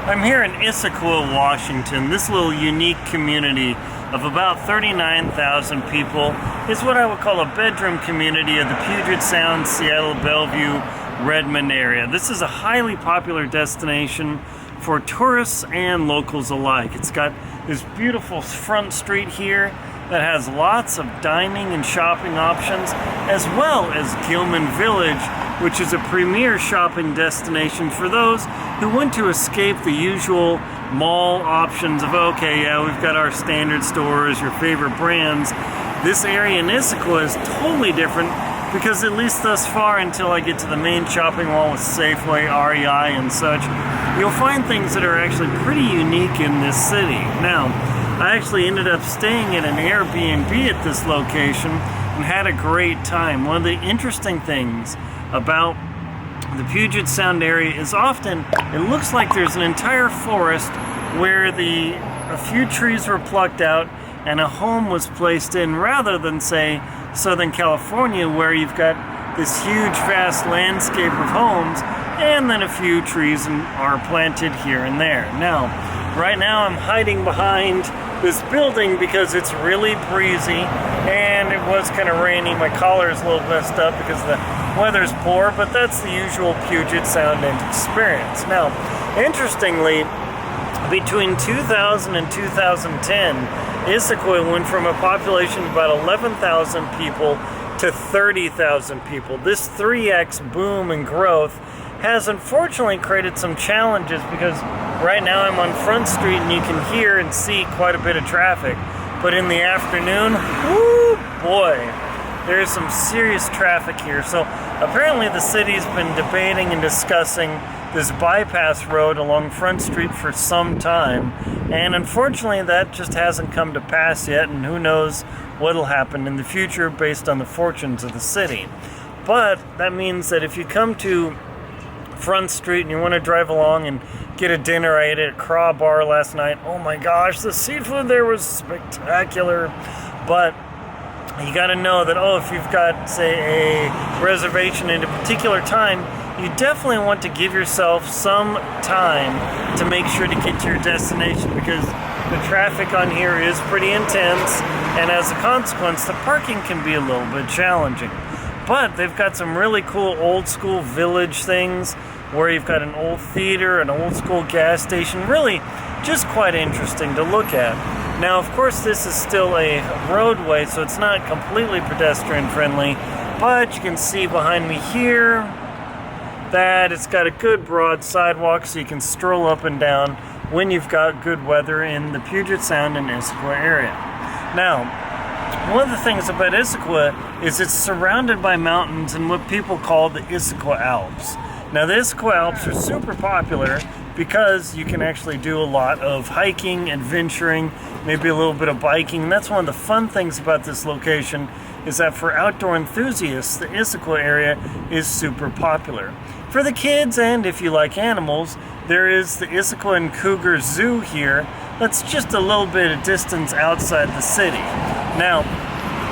I'm here in Issaquah, Washington. This little unique community of about 39,000 people is what I would call a bedroom community of the Puget Sound, Seattle, Bellevue, Redmond area. This is a highly popular destination for tourists and locals alike. It's got this beautiful front street here that has lots of dining and shopping options, as well as Gilman Village, which is a premier shopping destination for those who want to escape the usual mall options of, okay, yeah, we've got our standard stores, your favorite brands. This area in Issaquah is totally different because at least thus far, until I get to the main shopping mall with Safeway, REI, and such, you'll find things that are actually pretty unique in this city. Now, I actually ended up staying at an Airbnb at this location and had a great time. One of the interesting things about the Puget Sound area is often it looks like there's an entire forest where a few trees were plucked out and a home was placed in, rather than, say, Southern California, where you've got this huge vast landscape of homes and then a few trees are planted here and there. Now, right now I'm hiding behind this building because it's really breezy and it was kind of rainy. My collar is a little messed up because the weather's poor, but that's the usual Puget Sound experience. Now, interestingly, between 2000 and 2010, Issaquah went from a population of about 11,000 people to 30,000 people. This 3x boom in growth has unfortunately created some challenges because right now I'm on Front Street and you can hear and see quite a bit of traffic. But in the afternoon, whoo boy, there's some serious traffic here. So apparently the city's been debating and discussing this bypass road along Front Street for some time, and unfortunately that just hasn't come to pass yet, and who knows what'll happen in the future based on the fortunes of the city. But that means that if you come to Front Street and you want to drive along and get a dinner, I ate at a craw bar last night. Oh my gosh, the seafood there was spectacular. But you got to know that, if you've got, say, a reservation at a particular time, you definitely want to give yourself some time to make sure to get to your destination, because the traffic on here is pretty intense, and as a consequence, the parking can be a little bit challenging. But they've got some really cool old school village things where you've got an old theater, an old school gas station, really just quite interesting to look at. Now, of course, this is still a roadway, so it's not completely pedestrian friendly, but you can see behind me here that it's got a good broad sidewalk so you can stroll up and down when you've got good weather in the Puget Sound and Issaquah area. Now, one of the things about Issaquah is it's surrounded by mountains and what people call the Issaquah Alps. Now, the Issaquah Alps are super popular because you can actually do a lot of hiking, adventuring, maybe a little bit of biking. And that's one of the fun things about this location, is that for outdoor enthusiasts, the Issaquah area is super popular. For the kids, and if you like animals, there is the Issaquah and Cougar Zoo here. That's just a little bit of distance outside the city. Now,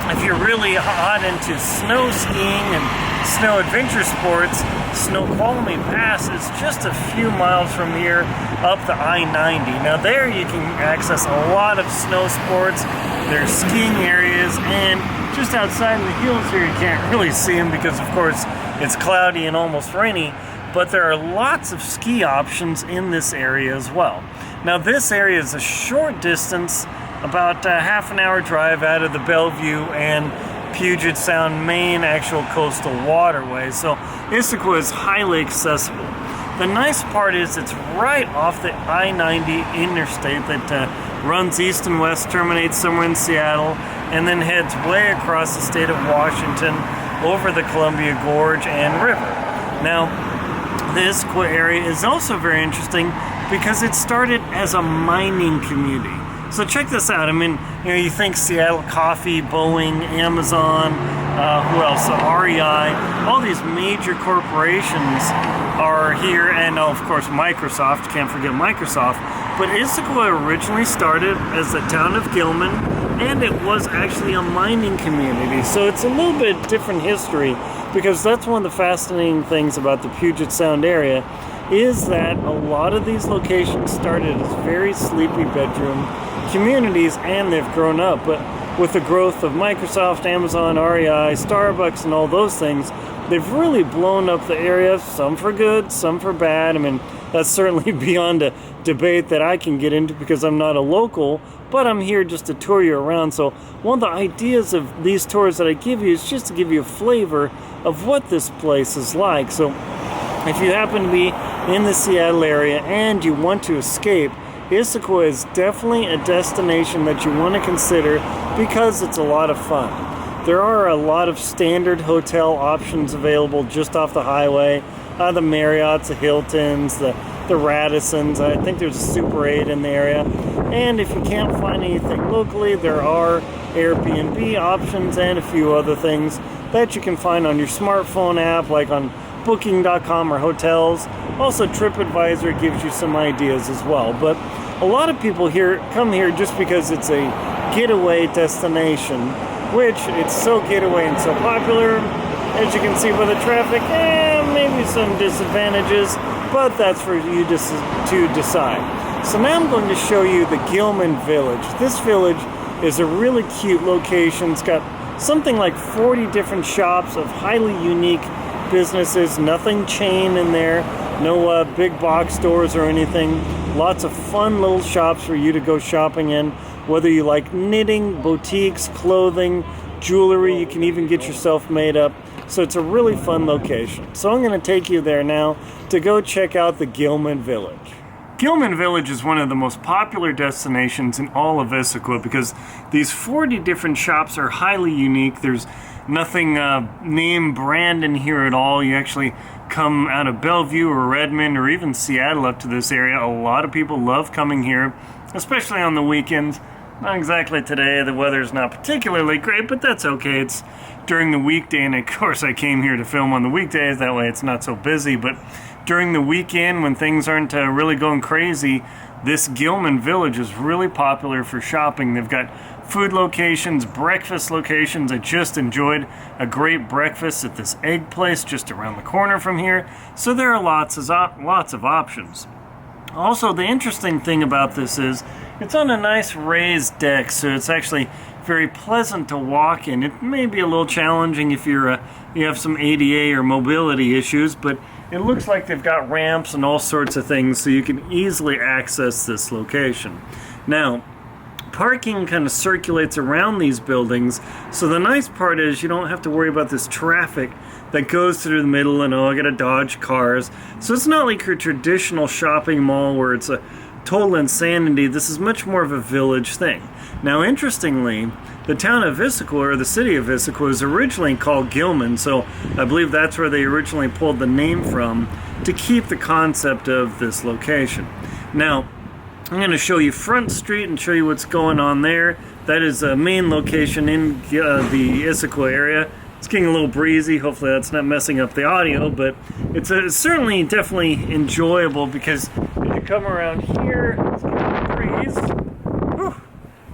if you're really hot into snow skiing and snow adventure sports, Snoqualmie Pass is just a few miles from here up the I-90. Now there you can access a lot of snow sports. There's skiing areas, and just outside in the hills here you can't really see them because of course it's cloudy and almost rainy, but there are lots of ski options in this area as well. Now this area is a short distance, about a half an hour drive out of the Bellevue and Puget Sound main actual coastal waterway, so Issaquah is highly accessible. The nice part is it's right off the I-90 interstate that runs east and west, terminates somewhere in Seattle, and then heads way across the state of Washington over the Columbia Gorge and river. Now, the Issaquah area is also very interesting because it started as a mining community. So check this out. I mean, you think Seattle Coffee, Boeing, Amazon, who else? REI, all these major corporations are here, and of course Microsoft, can't forget Microsoft. But Issaquah originally started as the town of Gilman, and it was actually a mining community. So it's a little bit different history, because that's one of the fascinating things about the Puget Sound area, is that a lot of these locations started as very sleepy bedroom communities, and they've grown up. But with the growth of Microsoft, Amazon, REI, Starbucks, and all those things, they've really blown up the area, some for good, some for bad. I mean, that's certainly beyond a debate that I can get into because I'm not a local, but I'm here just to tour you around. So one of the ideas of these tours that I give you is just to give you a flavor of what this place is like. So if you happen to be in the Seattle area and you want to escape, Issaquah is definitely a destination that you want to consider because it's a lot of fun. There are a lot of standard hotel options available just off the highway. The Marriotts, the Hiltons, the Radissons. I think there's a Super 8 in the area. And if you can't find anything locally, there are Airbnb options and a few other things that you can find on your smartphone app, like on Booking.com or hotels. Also, TripAdvisor gives you some ideas as well. But a lot of people here come here just because it's a getaway destination, which it's so getaway and so popular. As you can see by the traffic, maybe some disadvantages, but that's for you to decide. So now I'm going to show you the Gilman Village. This village is a really cute location. It's got something like 40 different shops of highly unique businesses, nothing chain in there, no big box stores or anything. Lots of fun little shops for you to go shopping in, whether you like knitting, boutiques, clothing, jewelry. You can even get yourself made up. So it's a really fun location. So I'm going to take you there now to go check out the Gilman Village. Gilman Village is one of the most popular destinations in all of Issaquah because these 40 different shops are highly unique. There's nothing name brand in here at all. You actually come out of Bellevue or Redmond or even Seattle up to this area. A lot of people love coming here, especially on the weekends. Not exactly today. The weather's not particularly great, but that's okay. It's during the weekday, and of course I came here to film on the weekdays. That way it's not so busy. But during the weekend, when things aren't really going crazy, this Gilman Village is really popular for shopping. They've got food locations, breakfast locations. I just enjoyed a great breakfast at this egg place just around the corner from here. So there are lots of options. Also, the interesting thing about this is it's on a nice raised deck, so it's actually very pleasant to walk in. It may be a little challenging if you have some ADA or mobility issues, but it looks like they've got ramps and all sorts of things, so you can easily access this location. Now, parking kind of circulates around these buildings, so the nice part is you don't have to worry about this traffic that goes through the middle and I gotta dodge cars. So it's not like your traditional shopping mall where it's a total insanity. This is much more of a village thing. Now, interestingly, the town of Issaquah, or the city of Issaquah, was originally called Gilman, so I believe that's where they originally pulled the name from to keep the concept of this location. Now, I'm going to show you Front Street and show you what's going on there. That is a main location in the Issaquah area. It's getting a little breezy. Hopefully that's not messing up the audio, but it's certainly definitely enjoyable because if you come around here, it's getting a breeze. Whew.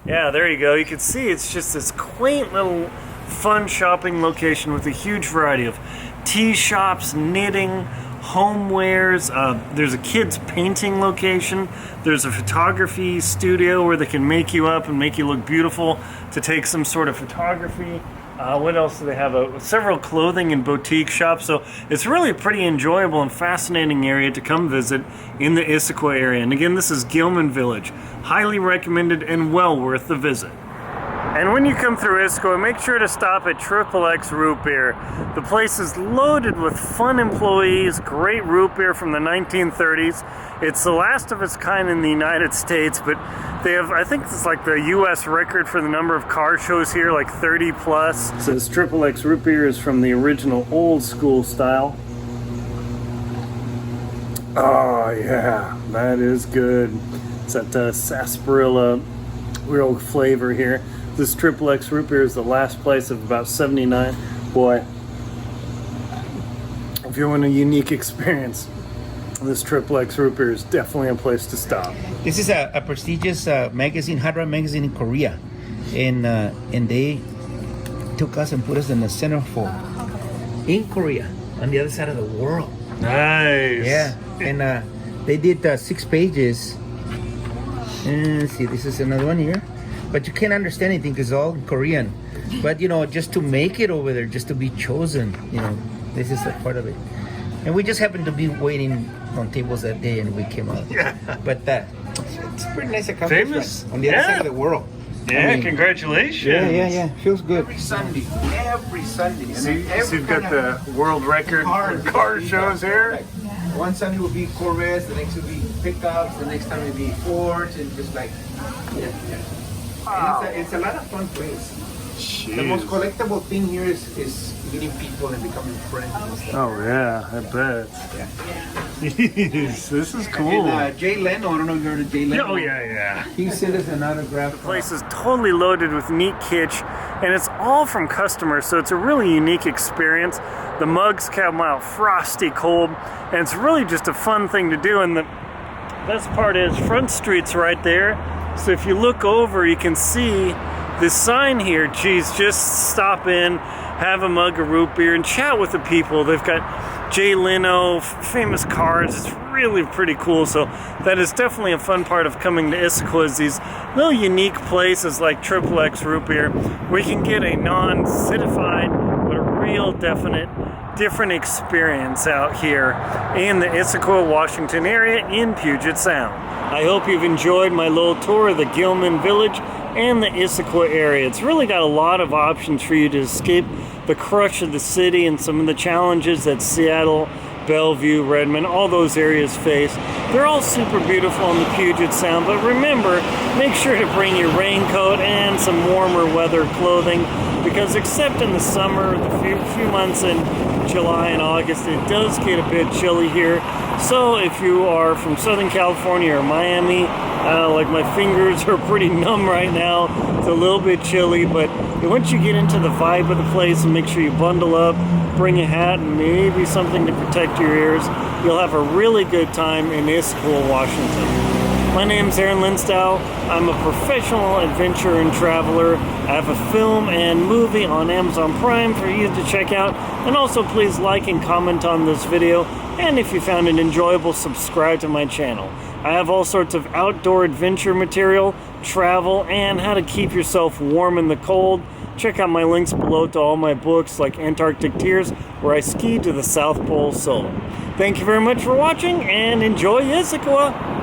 Yeah, there you go. You can see it's just this quaint little fun shopping location with a huge variety of tea shops, knitting, homewares. There's a kids painting location. There's a photography studio where they can make you up and make you look beautiful to take some sort of photography. What else do they have? Several clothing and boutique shops. So it's really a pretty enjoyable and fascinating area to come visit in the Issaquah area. And again, this is Gilman Village. Highly recommended and well worth the visit. And when you come through Issaquah, make sure to stop at XXX Root Beer. The place is loaded with fun employees, great root beer from the 1930s. It's the last of its kind in the United States, but they have, I think it's like the U.S. record for the number of car shows here, like 30 plus. So this XXX Root Beer is from the original old school style. Oh yeah, that is good. It's that sarsaparilla real flavor here. This XXX Root Beer is the last place of about 79. Boy, if you want a unique experience, this XXX Root Beer is definitely a place to stop. This is a prestigious magazine, hard rock magazine in Korea, and they took us and put us in the centerfold in Korea, on the other side of the world. Nice. Yeah, and they did 6 pages. And let's see, this is another one here. But you can't understand anything because it's all in Korean. But, you know, just to make it over there, just to be chosen, you know, this is a part of it. And we just happened to be waiting on tables that day, and we came out. Yeah. But it's a pretty nice accomplishment. Famous. On the other side of the world. Yeah, I mean, congratulations. Yeah. Feels good. Every Sunday. So you've got the world record car shows here. One Sunday will be Corvettes, the next will be pickups, the next time will be Fords, and just like, yeah. Wow. And it's a lot of fun place. Jeez. The most collectible thing here is meeting people and becoming friends and stuff. Oh yeah, I bet. Yeah. Jeez, this is cool. And Jay Leno, I don't know if you heard of Jay Leno. Oh yeah. He sent us an autograph. The place is totally loaded with neat kitsch, and it's all from customers, so it's a really unique experience. The mugs come out frosty cold, and it's really just a fun thing to do. And the best part is Front Street's right there, so if you look over, you can see this sign here. Geez, just stop in, have a mug of root beer, and chat with the people. They've got Jay Leno, famous cards. It's really pretty cool. So that is definitely a fun part of coming to Issaquah, is these little unique places like XXX Root Beer, where you can get a non-citified but a real definite different experience out here in the Issaquah, Washington area in Puget Sound. I hope you've enjoyed my little tour of the Gilman Village and the Issaquah area. It's really got a lot of options for you to escape the crush of the city and some of the challenges that Seattle, Bellevue, Redmond, all those areas face. They're all super beautiful in the Puget Sound, but remember, make sure to bring your raincoat and some warmer weather clothing, because except in the summer, the few months in July and August, it does get a bit chilly here. So if you are from Southern California or Miami, like my fingers are pretty numb right now. It's a little bit chilly, but once you get into the vibe of the place, and make sure you bundle up, bring a hat and maybe something to protect your ears, you'll have a really good time in Issaquah, Washington. My name's Aaron Linsdau. I'm a professional adventurer and traveler. I have a film and movie on Amazon Prime for you to check out. And also please like and comment on this video. And if you found it enjoyable, subscribe to my channel. I have all sorts of outdoor adventure material, travel, and how to keep yourself warm in the cold. Check out my links below to all my books like Antarctic Tears, where I ski to the South Pole solo. Thank you very much for watching, and enjoy Issaquah!